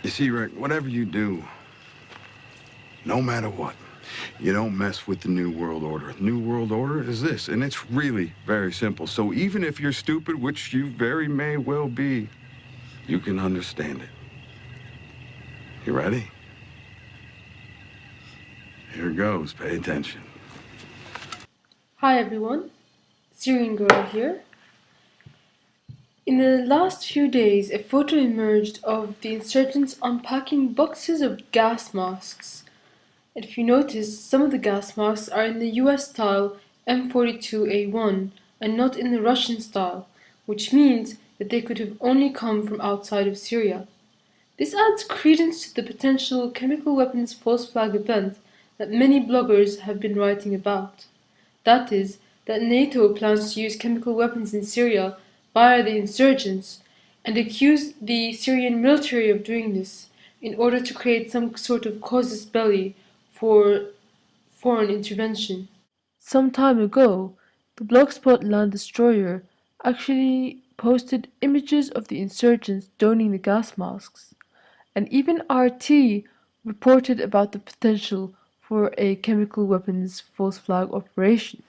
You see, Rick, whatever you do, no matter what, you don't mess with the New World Order. New World Order is this, and it's really very simple. So even if you're stupid, which you very may well be, you can understand it. You ready? Here goes. Pay attention. Hi everyone, Syrian Girl here. In the last few days, a photo emerged of the insurgents unpacking boxes of gas masks. And if you notice, some of the gas masks are in the US style M42A1 and not in the Russian style, which means that they could have only come from outside of Syria. This adds credence to the potential chemical weapons false flag event that many bloggers have been writing about. That is, that NATO plans to use chemical weapons in Syria via the insurgents and accuse the Syrian military of doing this in order to create some sort of casus belli for foreign intervention. Some time ago, the Blogspot Land Destroyer actually posted images of the insurgents donning the gas masks, and even RT reported about the potential for a chemical weapons false flag operation.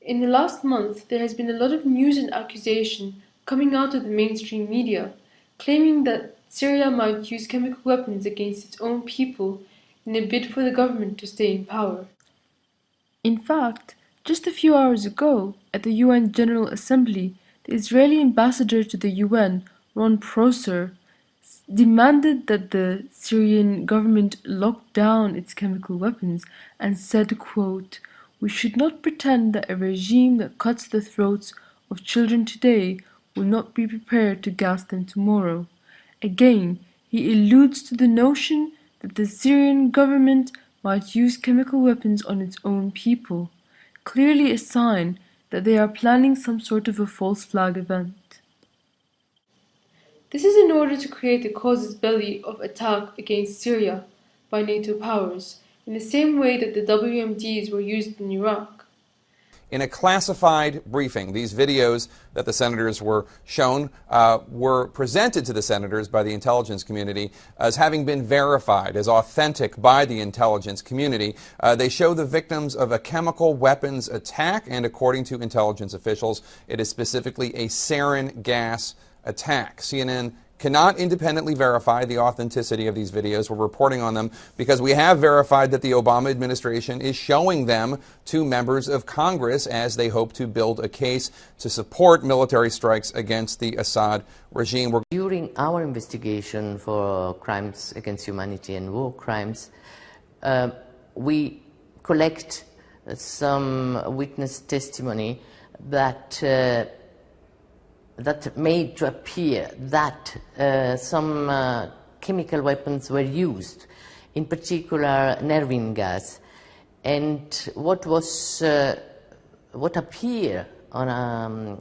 In the last month, there has been a lot of news and accusation coming out of the mainstream media, claiming that Syria might use chemical weapons against its own people in a bid for the government to stay in power. In fact, just a few hours ago, at the UN General Assembly, the Israeli ambassador to the UN, Ron Prosser, demanded that the Syrian government lock down its chemical weapons and said, quote, "We should not pretend that a regime that cuts the throats of children today will not be prepared to gas them tomorrow." Again, he alludes to the notion that the Syrian government might use chemical weapons on its own people, clearly a sign that they are planning some sort of a false flag event. This is in order to create a casus belli of attack against Syria by NATO powers, in the same way that the WMDs were used in Iraq. In a classified briefing, these videos that the senators were shown were presented to the senators by the intelligence community as having been verified as authentic by the intelligence community. They show the victims of a chemical weapons attack, and according to intelligence officials, it is specifically a sarin gas attack. CNN cannot independently verify the authenticity of these videos. We're reporting on them because we have verified that the Obama administration is showing them to members of Congress as they hope to build a case to support military strikes against the Assad regime. During our investigation for crimes against humanity and war crimes, we collect some witness testimony that made to appear that some chemical weapons were used, in particular nervine gas. And what appeared on,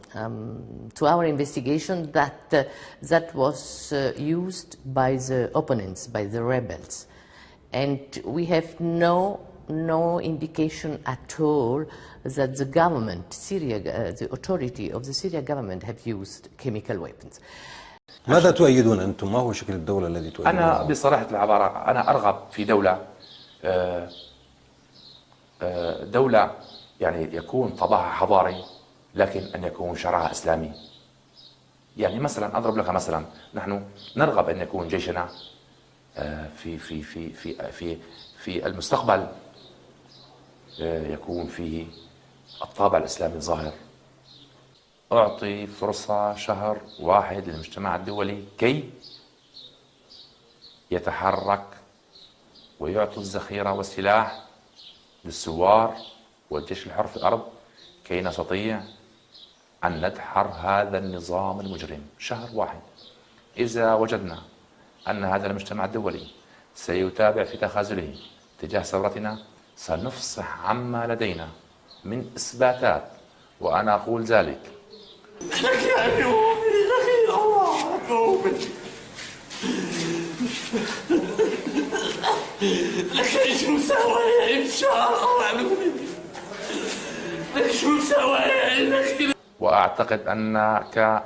to our investigation that was used by the opponents, by the rebels. And we have no indication at all that the government, Syria, the authority of the Syrian government have used chemical weapons. ماذا تؤيدون أنتم؟ ما هو شكل الدولة الذي تؤيدون؟ أنا بصراحة العبارة أنا أرغب في دولة يعني يكون طابعها حضاري، لكن أن يكون شرعها إسلامي. يعني مثلا أضرب لك مثلا، نحن نرغب أن يكون جيشنا في في في في في في المستقبل يكون فيه الطابع الإسلامي الظاهر. أعطي فرصة شهر واحد للمجتمع الدولي كي يتحرك ويعطي الذخيرة والسلاح للثوار والجيش الحر في الأرض كي نستطيع أن ندحر هذا النظام المجرم. شهر واحد. إذا وجدنا أن هذا المجتمع الدولي سيتابع في تخاذله تجاه ثورتنا، سنفصح عما لدينا من إثباتات، وأنا أقول ذلك. وأعتقد أنك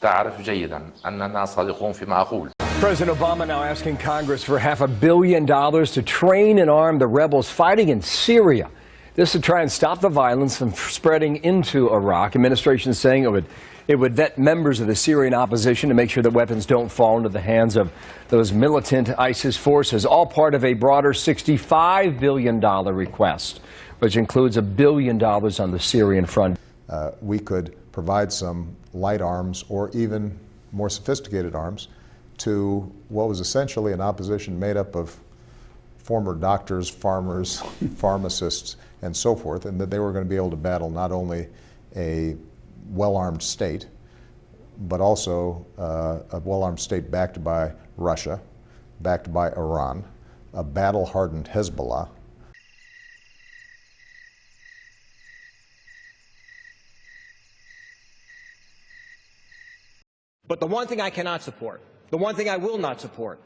تعرف جيدا أننا صادقون فيما أقول. President Obama now asking Congress for $500 million to train and arm the rebels fighting in Syria. This to try and stop the violence from spreading into Iraq. Administration saying it would vet members of the Syrian opposition to make sure that weapons don't fall into the hands of those militant ISIS forces, all part of a broader $65 billion request, which includes $1 billion on the Syrian front. We could provide some light arms or even more sophisticated arms to what was essentially an opposition made up of former doctors, farmers, pharmacists, and so forth, and that they were going to be able to battle not only a well-armed state, but also a well-armed state backed by Russia, backed by Iran, a battle-hardened Hezbollah. But the one thing I cannot support, the one thing I will not support,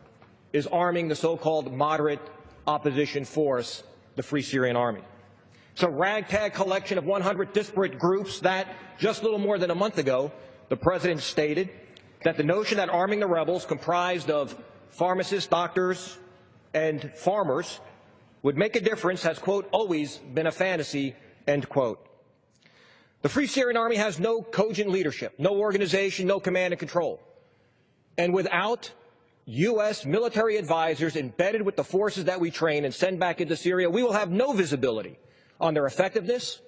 is arming the so-called moderate opposition force, the Free Syrian Army. It's a ragtag collection of 100 disparate groups that, just a little more than a month ago, the president stated that the notion that arming the rebels comprised of pharmacists, doctors, and farmers would make a difference has, quote, always been a fantasy, end quote. The Free Syrian Army has no cogent leadership, no organization, no command and control. And without U.S. military advisors embedded with the forces that we train and send back into Syria, we will have no visibility on their effectiveness,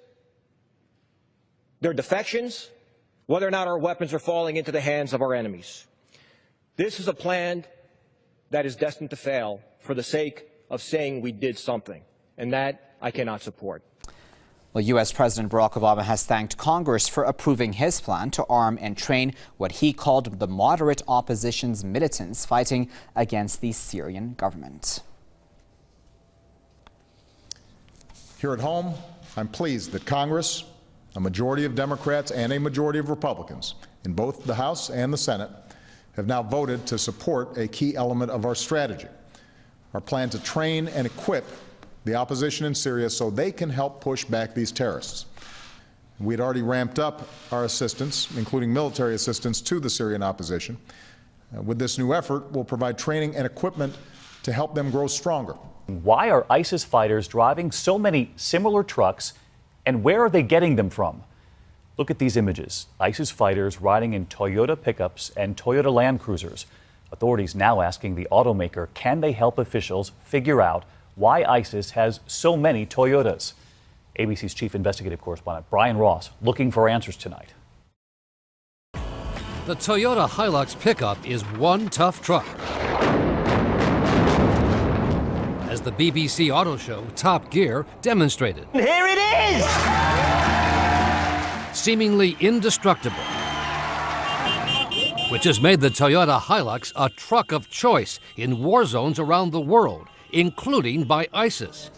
their defections, whether or not our weapons are falling into the hands of our enemies. This is a plan that is destined to fail for the sake of saying we did something, and that I cannot support. Well, U.S. President Barack Obama has thanked Congress for approving his plan to arm and train what he called the moderate opposition's militants fighting against the Syrian government. Here at home, I'm pleased that Congress, a majority of Democrats and a majority of Republicans in both the House and the Senate, have now voted to support a key element of our strategy, our plan to train and equip the opposition in Syria so they can help push back these terrorists. We had already ramped up our assistance, including military assistance, to the Syrian opposition. With this new effort, we'll provide training and equipment to help them grow stronger. Why are ISIS fighters driving so many similar trucks, and where are they getting them from? Look at these images. ISIS fighters riding in Toyota pickups and Toyota Land Cruisers. Authorities now asking the automaker, can they help officials figure out why ISIS has so many Toyotas? ABC's chief investigative correspondent Brian Ross looking for answers tonight. The Toyota Hilux pickup is one tough truck. As the BBC auto show Top Gear demonstrated. Here it is! Seemingly indestructible, which has made the Toyota Hilux a truck of choice in war zones around the world, including by ISIS.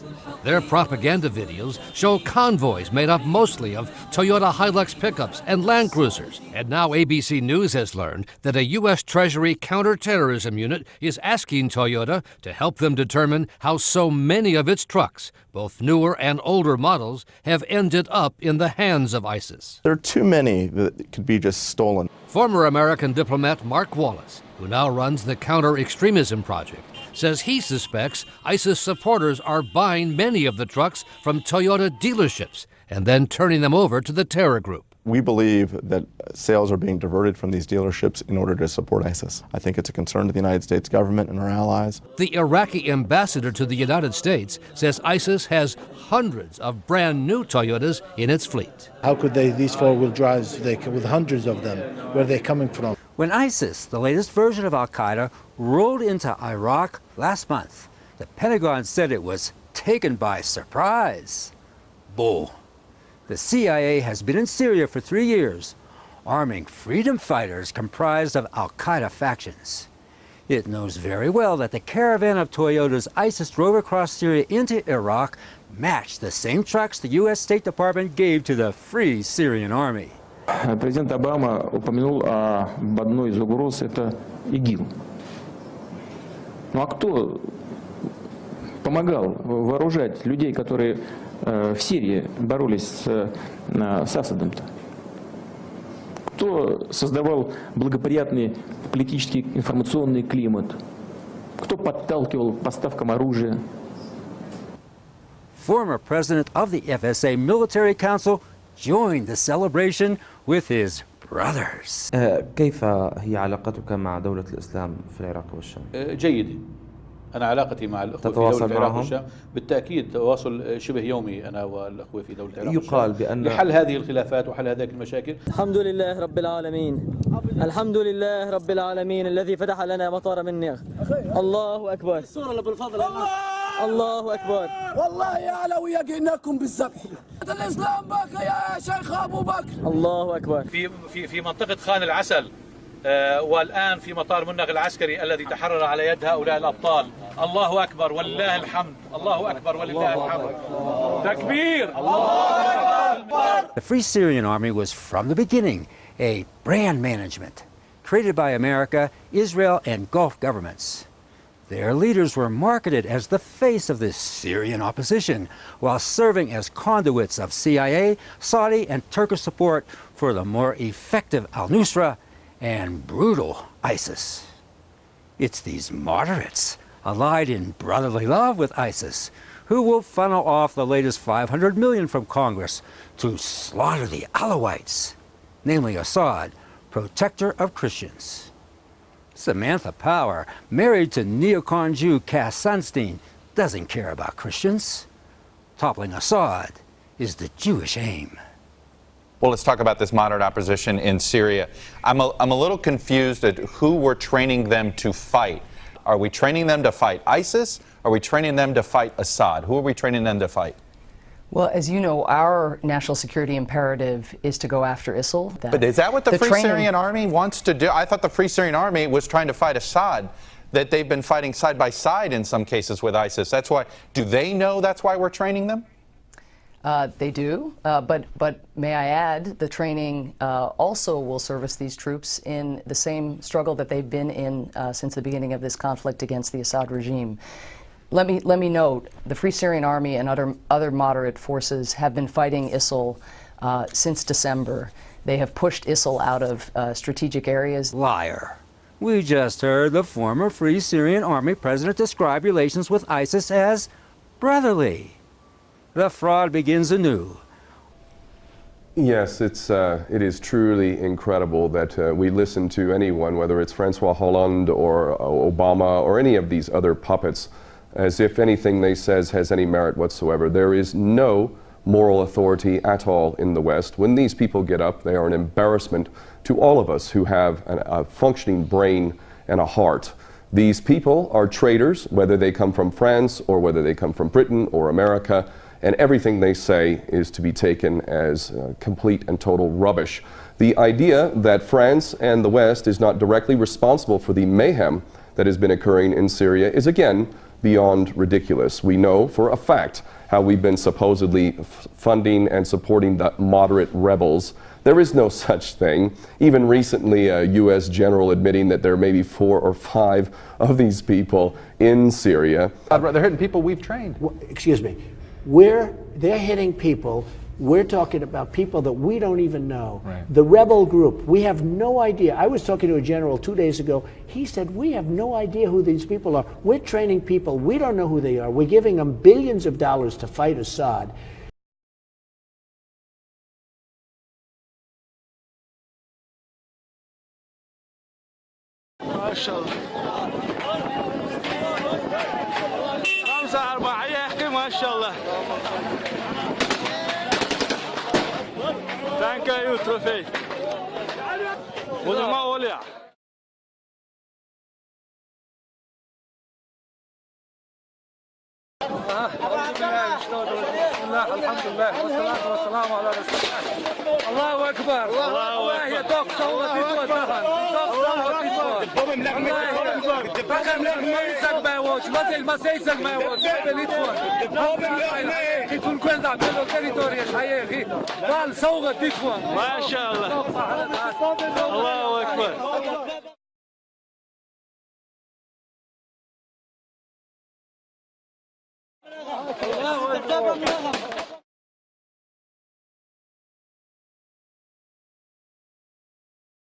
Their propaganda videos show convoys made up mostly of Toyota Hilux pickups and Land Cruisers. And now ABC News has learned that a U.S. Treasury counterterrorism unit is asking Toyota to help them determine how so many of its trucks, both newer and older models, have ended up in the hands of ISIS. There are too many that could be just stolen. Former American diplomat Mark Wallace, who now runs the Counter-Extremism Project, says he suspects ISIS supporters are buying many of the trucks from Toyota dealerships and then turning them over to the terror group. We believe that sales are being diverted from these dealerships in order to support ISIS. I think it's a concern to the United States government and our allies. The Iraqi ambassador to the United States says ISIS has hundreds of brand new Toyotas in its fleet. How could these four-wheel drives, with hundreds of them, where are they coming from? When ISIS, the latest version of al-Qaeda, rolled into Iraq last month, the Pentagon said it was taken by surprise. Bull. The CIA has been in Syria for 3 years, arming freedom fighters comprised of al-Qaeda factions. It knows very well that the caravan of Toyotas ISIS drove across Syria into Iraq matched the same trucks the U.S. State Department gave to the Free Syrian Army. Президент Обама упомянул об одной из угроз – это ИГИЛ. Ну а кто помогал вооружать людей, которые в Сирии боролись с Асадом-то? Кто создавал благоприятный политический информационный климат? Кто подталкивал к поставкам оружия? Former president of the FSA Military Council joined the celebration with his brothers. كيف هي علاقتك مع دولة الإسلام في العراق والشام؟ جيدة. أنا علاقتي مع الأخوة في دولة العراق والشام بالتأكيد تواصل شبه يومي أنا والأخوة في دولة العراق يقال بأن لحل هذه الخلافات وحل هذه المشاكل. الحمد لله رب العالمين. الحمد لله رب العالمين الذي فتح لنا مطار منيخ. الله أكبر. الصورة اللي بالفضل. الله أكبر. والله يا علوي يقيناكم بالذبح. الإسلام بك يا شيخ أبو بكر. الله أكبر. في منطقة خان العسل والآن في مطار منيخ العسكري الذي تحرر على يد هؤلاء الأبطال. الله أكبر ولله الحمد. الله أكبر ولله الحمد. تكبير. الله أكبر. The Free Syrian Army was from the beginning a brand management created by America, Israel, and Gulf governments. Their leaders were marketed as the face of the Syrian opposition, while serving as conduits of CIA, Saudi, and Turkish support for the more effective al-Nusra and brutal ISIS. It's these moderates, allied in brotherly love with ISIS, who will funnel off the latest $500 million from Congress to slaughter the Alawites, namely Assad, protector of Christians. Samantha Power, married to neocon Jew Cass Sunstein, doesn't care about Christians. Toppling Assad is the Jewish aim. Well, let's talk about this moderate opposition in Syria. I'm a little confused at who we're training them to fight. Are we training them to fight ISIS? Are we training them to fight Assad? Who are we training them to fight? Well, as you know, our national security imperative is to go after ISIL. But is that what the Free Syrian Army wants to do? I thought the Free Syrian Army was trying to fight Assad, that they've been fighting side by side in some cases with ISIS. That's why. Do they know that's why we're training them? They do, but may I add, the training also will service these troops in the same struggle that they've been in since the beginning of this conflict against the Assad regime. Let me note, the Free Syrian Army and other moderate forces have been fighting ISIL since December. They have pushed ISIL out of strategic areas. Liar. We just heard the former Free Syrian Army president describe relations with ISIS as brotherly. The fraud begins anew. Yes, it is truly incredible that we listen to anyone, whether it's Francois Hollande or Obama or any of these other puppets, as if anything they says has any merit whatsoever. There is no moral authority at all in the West. When these people get up, they are an embarrassment to all of us who have a functioning brain and a heart. These people are traitors, whether they come from France or whether they come from Britain or America, and everything they say is to be taken as complete and total rubbish. The idea that France and the West is not directly responsible for the mayhem that has been occurring in Syria is again beyond ridiculous. We know for a fact how we've been supposedly funding and supporting the moderate rebels. There is no such thing. Even recently, a U.S. general admitting that there may be 4 or 5 of these people in Syria. They're hitting people we've trained. Excuse me. They're hitting people. We're talking about people that we don't even know. Right. The rebel group, we have no idea. I was talking to a general 2 days ago. He said, we have no idea who these people are. We're training people. We don't know who they are. We're giving them billions of dollars to fight Assad. ما شاء الله 5-4 يحكي ما شاء الله Thank you, Trophy. ولا ما ولع الحمد لله والصلاة والسلام على رسول الله. الله أكبر. الله يا دوك صوت يتوت دهن. دوك صوت يتوت. بكر ما يسق ما يوش. ما سيسق ما يوش. يكون كل ده بلو تريتوري حياة قال صوت يتوت. ما شاء الله. الله أكبر.